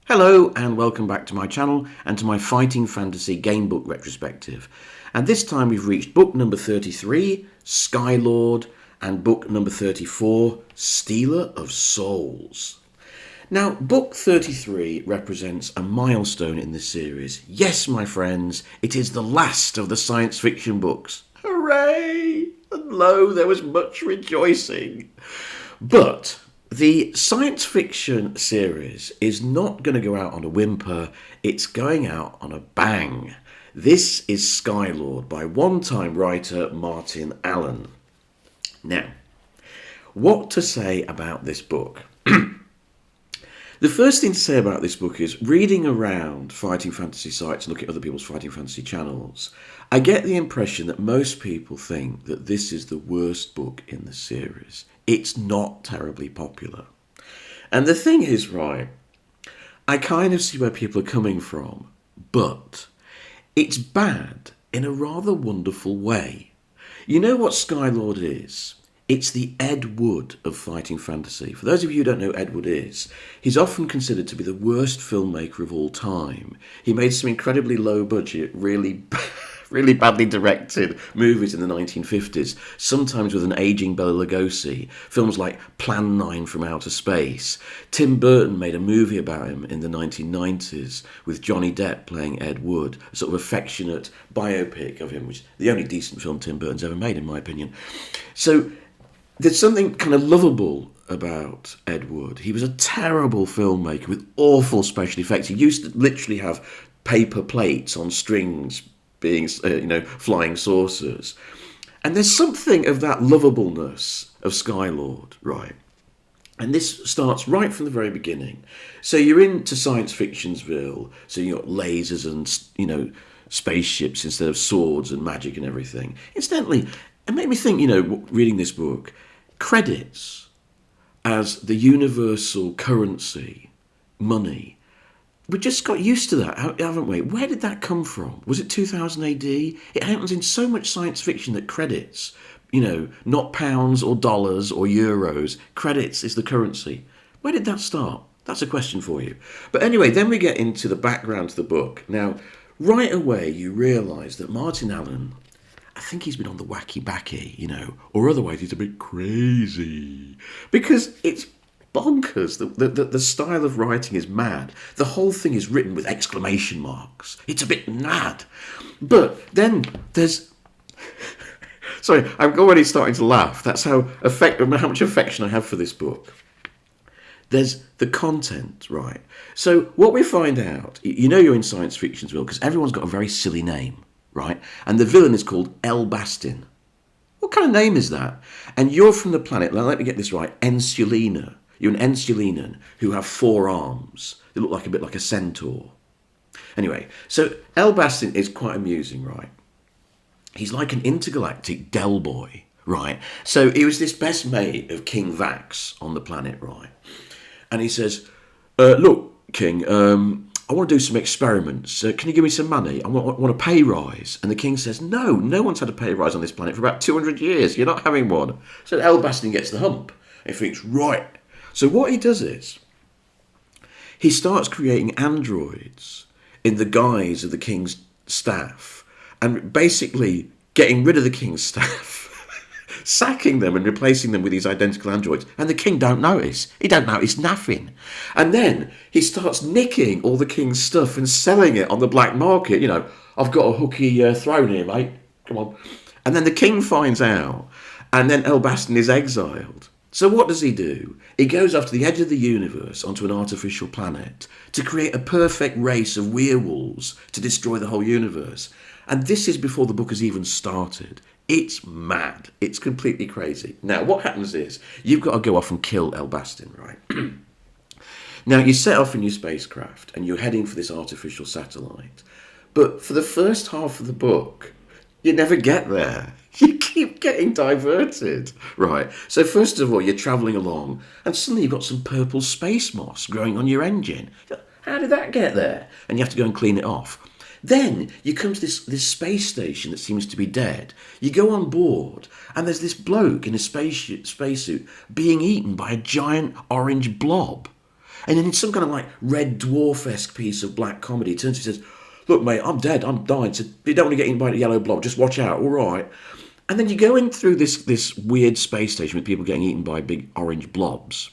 Hello and welcome back to my channel and to my Fighting Fantasy Gamebook retrospective. And this time we've reached book number 33, Skylord, and book number 34, Stealer of Souls. Now, book 33 represents a milestone in this series. Yes, my friends, it is the last of the science fiction books. Hooray! And lo, there was much rejoicing. But the science fiction series is not going to go out on a whimper, it's going out on a bang. This is Skylord by one-time writer Martin Allen. Now, what to say about this book? The first thing to say about this book is, reading around fighting fantasy sites and looking at other people's fighting fantasy channels, I get the impression that most people think that this is the worst book in the series. It's not terribly popular. And the thing is, right, I kind of see where people are coming from, but it's bad in a rather wonderful way. You know what Skylord is? It's the Ed Wood of fighting fantasy. For those of you who don't know who Ed Wood is, he's often considered to be the worst filmmaker of all time. He made some incredibly low budget, really badly directed movies in the 1950s, sometimes with an aging Bela Lugosi, films like Plan 9 from Outer Space. Tim Burton made a movie about him in the 1990s with Johnny Depp playing Ed Wood, a sort of affectionate biopic of him, which is the only decent film Tim Burton's ever made, in my opinion. So there's something kind of lovable about Ed Wood. He was a terrible filmmaker with awful special effects. He used to literally have paper plates on strings being, flying saucers. And there's something of that lovableness of Skylord, right? And this starts right from the very beginning. So you're into science fictionsville, so you've got lasers and, spaceships instead of swords and magic and everything. Incidentally, it made me think, reading this book, credits as the universal currency, money. We just got used to that, haven't we? Where did that come from? Was it 2000 AD? It happens in so much science fiction that credits, not pounds or dollars or euros, credits is the currency. Where did that start? That's a question for you. But anyway, then we get into the background to the book. Now, right away you realise that Martin Allen, I think he's been on the wacky backy, or otherwise he's a bit crazy. Because it's bonkers. The style of writing is mad. The whole thing is written with exclamation marks. It's a bit mad. But then there's... Sorry, I'm already starting to laugh. That's how much affection I have for this book. There's the content, right? So what we find out, you're in science fiction as well, because everyone's got a very silly name, right? And the villain is called El Bastin. What kind of name is that? And you're from the planet, now let me get this right, Ensulina. You're an Ensulinan who have 4 arms. They look like a bit like a centaur. Anyway, so El Bastin is quite amusing, right? He's like an intergalactic Del Boy, right? So he was this best mate of King Vax on the planet, right? And he says, look, King, I want to do some experiments. Can you give me some money? I want a pay rise. And the king says, no one's had a pay rise on this planet for about 200 years. You're not having one. So El Bastin gets the hump. And he thinks, right. So what he does is, he starts creating androids in the guise of the king's staff and basically getting rid of the king's staff, sacking them and replacing them with these identical androids. And the king don't notice. He don't notice nothing. And then he starts nicking all the king's stuff and selling it on the black market. I've got a hooky throne here, mate. Come on. And then the king finds out. And then El Bastin is exiled. So what does he do? He goes off to the edge of the universe onto an artificial planet to create a perfect race of werewolves to destroy the whole universe. And this is before the book has even started. It's mad. It's completely crazy. Now, what happens is, you've got to go off and kill El Bastin, right? Now, you set off in your spacecraft and you're heading for this artificial satellite. But for the first half of the book, you never get there. You keep getting diverted, right? So first of all, you're travelling along and suddenly you've got some purple space moss growing on your engine. How did that get there? And you have to go and clean it off. Then you come to this space station that seems to be dead. You go on board and there's this bloke in a spacesuit being eaten by a giant orange blob. And then in some kind of like Red Dwarf-esque piece of black comedy, he turns to and says, look, mate, I'm dead, I'm dying, so you don't want to get eaten by a yellow blob, just watch out, all right. And then you go in through this weird space station with people getting eaten by big orange blobs.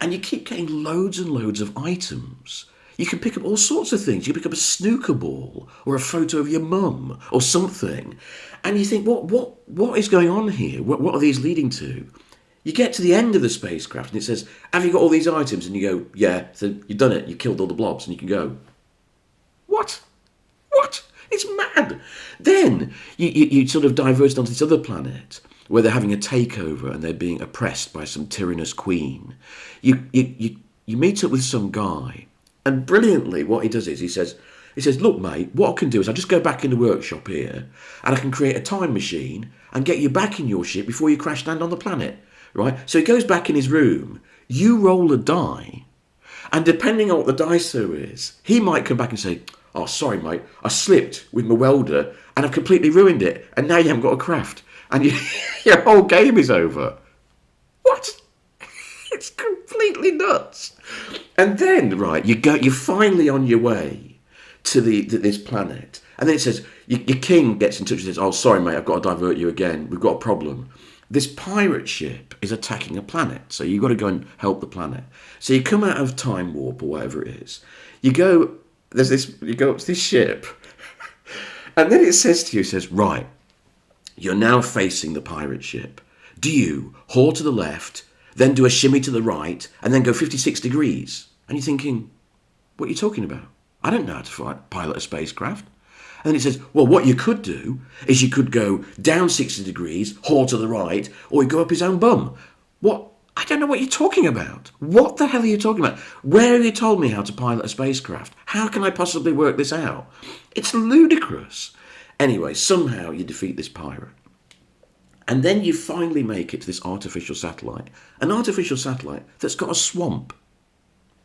And you keep getting loads and loads of items. You can pick up all sorts of things. You pick up a snooker ball or a photo of your mum or something. And you think, what is going on here? What are these leading to? You get to the end of the spacecraft and it says, have you got all these items? And you go, yeah. So you've done it. You killed all the blobs. And you can go, what? What? It's mad. Then you sort of diverged onto this other planet where they're having a takeover and they're being oppressed by some tyrannous queen. You meet up with some guy, and brilliantly what he does is he says, look, mate, what I can do is I just go back in the workshop here and I can create a time machine and get you back in your ship before you crash land on the planet, right? So he goes back in his room, you roll a die, and depending on what the dice-o is, he might come back and say, oh, sorry, mate, I slipped with my welder and I've completely ruined it, and now you haven't got a craft, and your whole game is over. What? It's completely nuts. And then, right, you're finally on your way to this planet, and then it says, your king gets in touch and says, oh, sorry, mate, I've got to divert you again. We've got a problem. This pirate ship is attacking a planet, so you've got to go and help the planet. So you come out of time warp or whatever it is. You go up to this ship, and then it says to you, right, you're now facing the pirate ship. Do you haul to the left, then do a shimmy to the right, and then go 56 degrees? And you're thinking, what are you talking about? I don't know how to pilot a spacecraft. And then it says, well, what you could do is you could go down 60 degrees, haul to the right, or you go up his own bum. What? I don't know what you're talking about. What the hell are you talking about? Where have you told me how to pilot a spacecraft? How can I possibly work this out? It's ludicrous. Anyway, somehow you defeat this pirate. And then you finally make it to this artificial satellite. An artificial satellite that's got a swamp.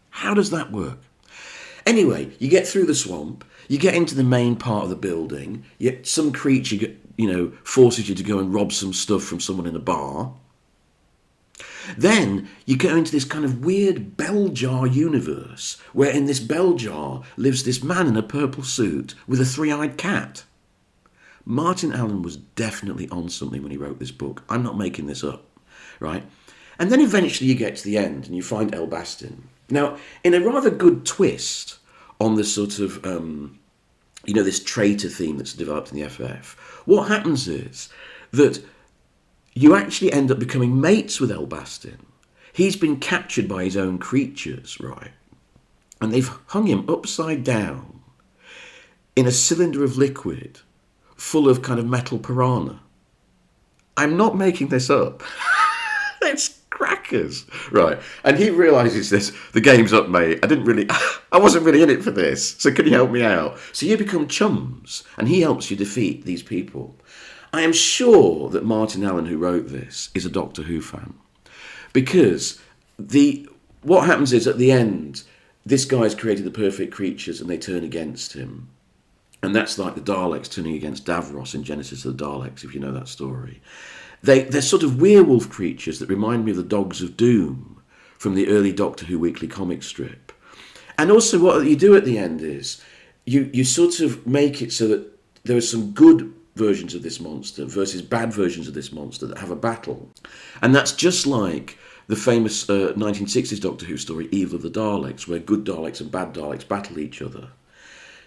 How does that work? Anyway, you get through the swamp, you get into the main part of the building, yet some creature, forces you to go and rob some stuff from someone in a bar. Then you go into this kind of weird bell jar universe, where in this bell jar lives this man in a purple suit with a three-eyed cat. Martin Allen was definitely on something when he wrote this book. I'm not making this up, right? And then eventually you get to the end and you find Elbastin. Now, in a rather good twist on the sort of, this traitor theme that's developed in the FF, what happens is that you actually end up becoming mates with Elbastin. He's been captured by his own creatures, right? And they've hung him upside down in a cylinder of liquid full of kind of metal piranha. I'm not making this up. It's crackers, right? And he realises this, the game's up, mate. I wasn't really in it for this, so can you help me out? So you become chums, and he helps you defeat these people. I am sure that Martin Allen, who wrote this, is a Doctor Who fan. Because what happens is, at the end, this guy's created the perfect creatures and they turn against him. And that's like the Daleks turning against Davros in Genesis of the Daleks, if you know that story. They're sort of werewolf creatures that remind me of the Dogs of Doom from the early Doctor Who weekly comic strip. And also what you do at the end is you sort of make it so that there are some good versions of this monster versus bad versions of this monster that have a battle. And that's just like the famous 1960s Doctor Who story, Evil of the Daleks, where good Daleks and bad Daleks battle each other.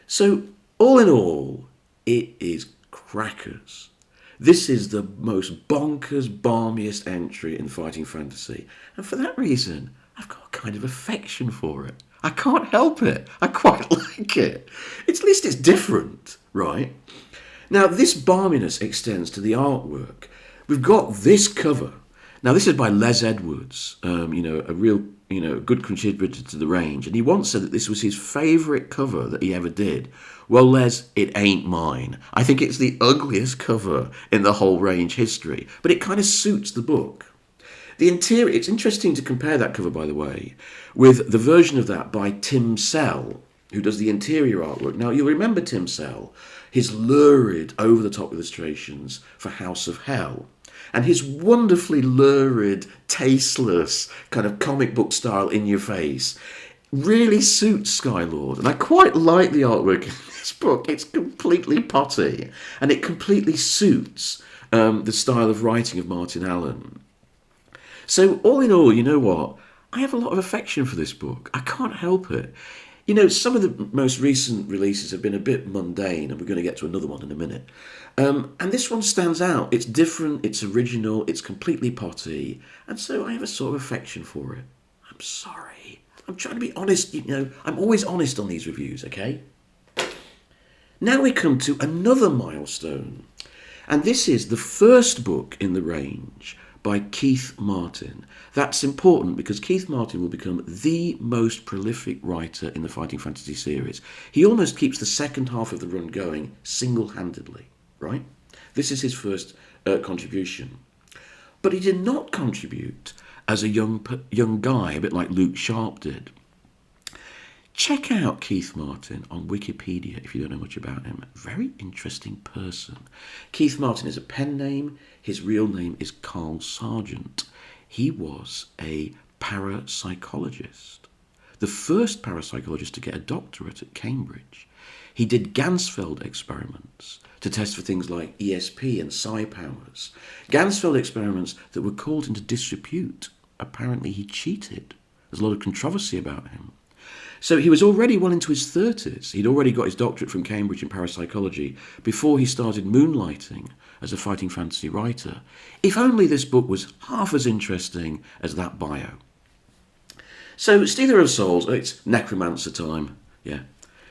So, all in all, it is crackers. This is the most bonkers, balmiest entry in fighting fantasy. And for that reason, I've got a kind of affection for it. I can't help it. I quite like it. At least it's different, right? Now, this balminess extends to the artwork. We've got this cover. Now, this is by Les Edwards, a real, good contributor to the range. And he once said that this was his favourite cover that he ever did. Well, Les, it ain't mine. I think it's the ugliest cover in the whole range history. But it kind of suits the book. The interior, it's interesting to compare that cover, by the way, with the version of that by Tim Sell, who does the interior artwork. Now, you'll remember Tim Sell, his lurid, over-the-top illustrations for House of Hell. And his wonderfully lurid, tasteless kind of comic book style in your face really suits Skylord. And I quite like the artwork in this book. It's completely potty, and it completely suits the style of writing of Martin Allen. So all in all, you know what? I have a lot of affection for this book. I can't help it. You know, some of the most recent releases have been a bit mundane, and we're going to get to another one in a minute. And this one stands out. It's different, it's original, it's completely potty, and so I have a sort of affection for it. I'm sorry. I'm trying to be honest, you know. I'm always honest on these reviews, okay? Now we come to another milestone. And this is the first book in the range by Keith Martin. That's important because Keith Martin will become the most prolific writer in the Fighting Fantasy series. He almost keeps the second half of the run going single-handedly, right? This is his first contribution. But he did not contribute as a young guy, a bit like Luke Sharp did. Check out Keith Martin on Wikipedia if you don't know much about him. Very interesting person. Keith Martin is a pen name. His real name is Carl Sargent. He was a parapsychologist, the first parapsychologist to get a doctorate at Cambridge. He did Ganzfeld experiments to test for things like ESP and psi powers. Ganzfeld experiments that were called into disrepute. Apparently he cheated. There's a lot of controversy about him. So he was already well into his 30s. He'd already got his doctorate from Cambridge in parapsychology before he started moonlighting as a fighting fantasy writer. If only this book was half as interesting as that bio. So, Stealer of Souls, it's necromancer time, yeah.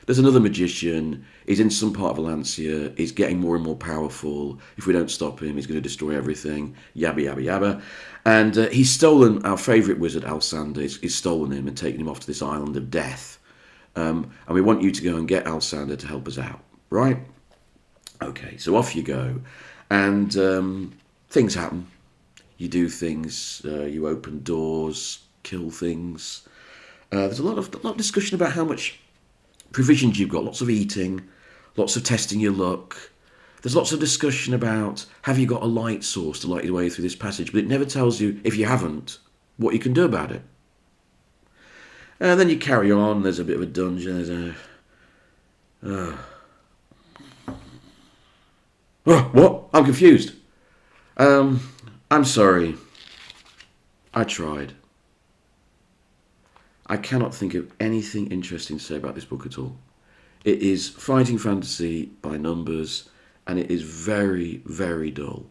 There's another magician, he's in some part of Valencia, he's getting more and more powerful. If we don't stop him, he's going to destroy everything, yabba, yabba, yabba. And he's stolen our favourite wizard, Alsander. He's stolen him and taken him off to this island of death. And we want you to go and get Alsander to help us out, right? Okay, so off you go. And things happen. You do things, you open doors, kill things. There's a lot of discussion about how much provisions you've got, lots of eating, lots of testing your luck. There's lots of discussion about, have you got a light source to light your way through this passage? But it never tells you, if you haven't, what you can do about it. And then you carry on, there's a bit of a dungeon, there's what? I'm confused. I'm sorry. I tried. I cannot think of anything interesting to say about this book at all. It is fighting fantasy by numbers, and it is very, very dull.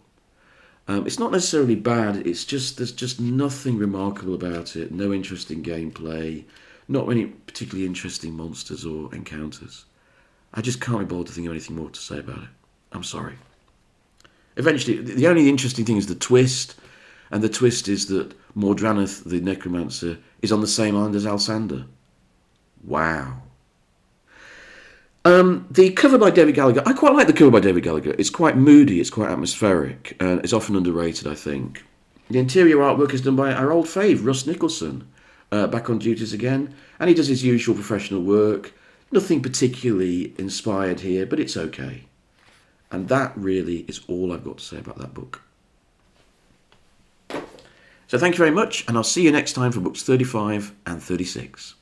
It's not necessarily bad, it's just there's just nothing remarkable about it, no interesting gameplay, not many particularly interesting monsters or encounters. I just can't be bothered to think of anything more to say about it. I'm sorry. Eventually, the only interesting thing is the twist, and the twist is that Mordranath, the necromancer, is on the same island as Alsander. Wow. The cover by David Gallagher, I quite like the cover by David Gallagher. It's quite moody, it's quite atmospheric, and it's often underrated, I think. The interior artwork is done by our old fave, Russ Nicholson, back on duties again, and he does his usual professional work. Nothing particularly inspired here, but it's okay. And that really is all I've got to say about that book. So thank you very much, and I'll see you next time for books 35 and 36.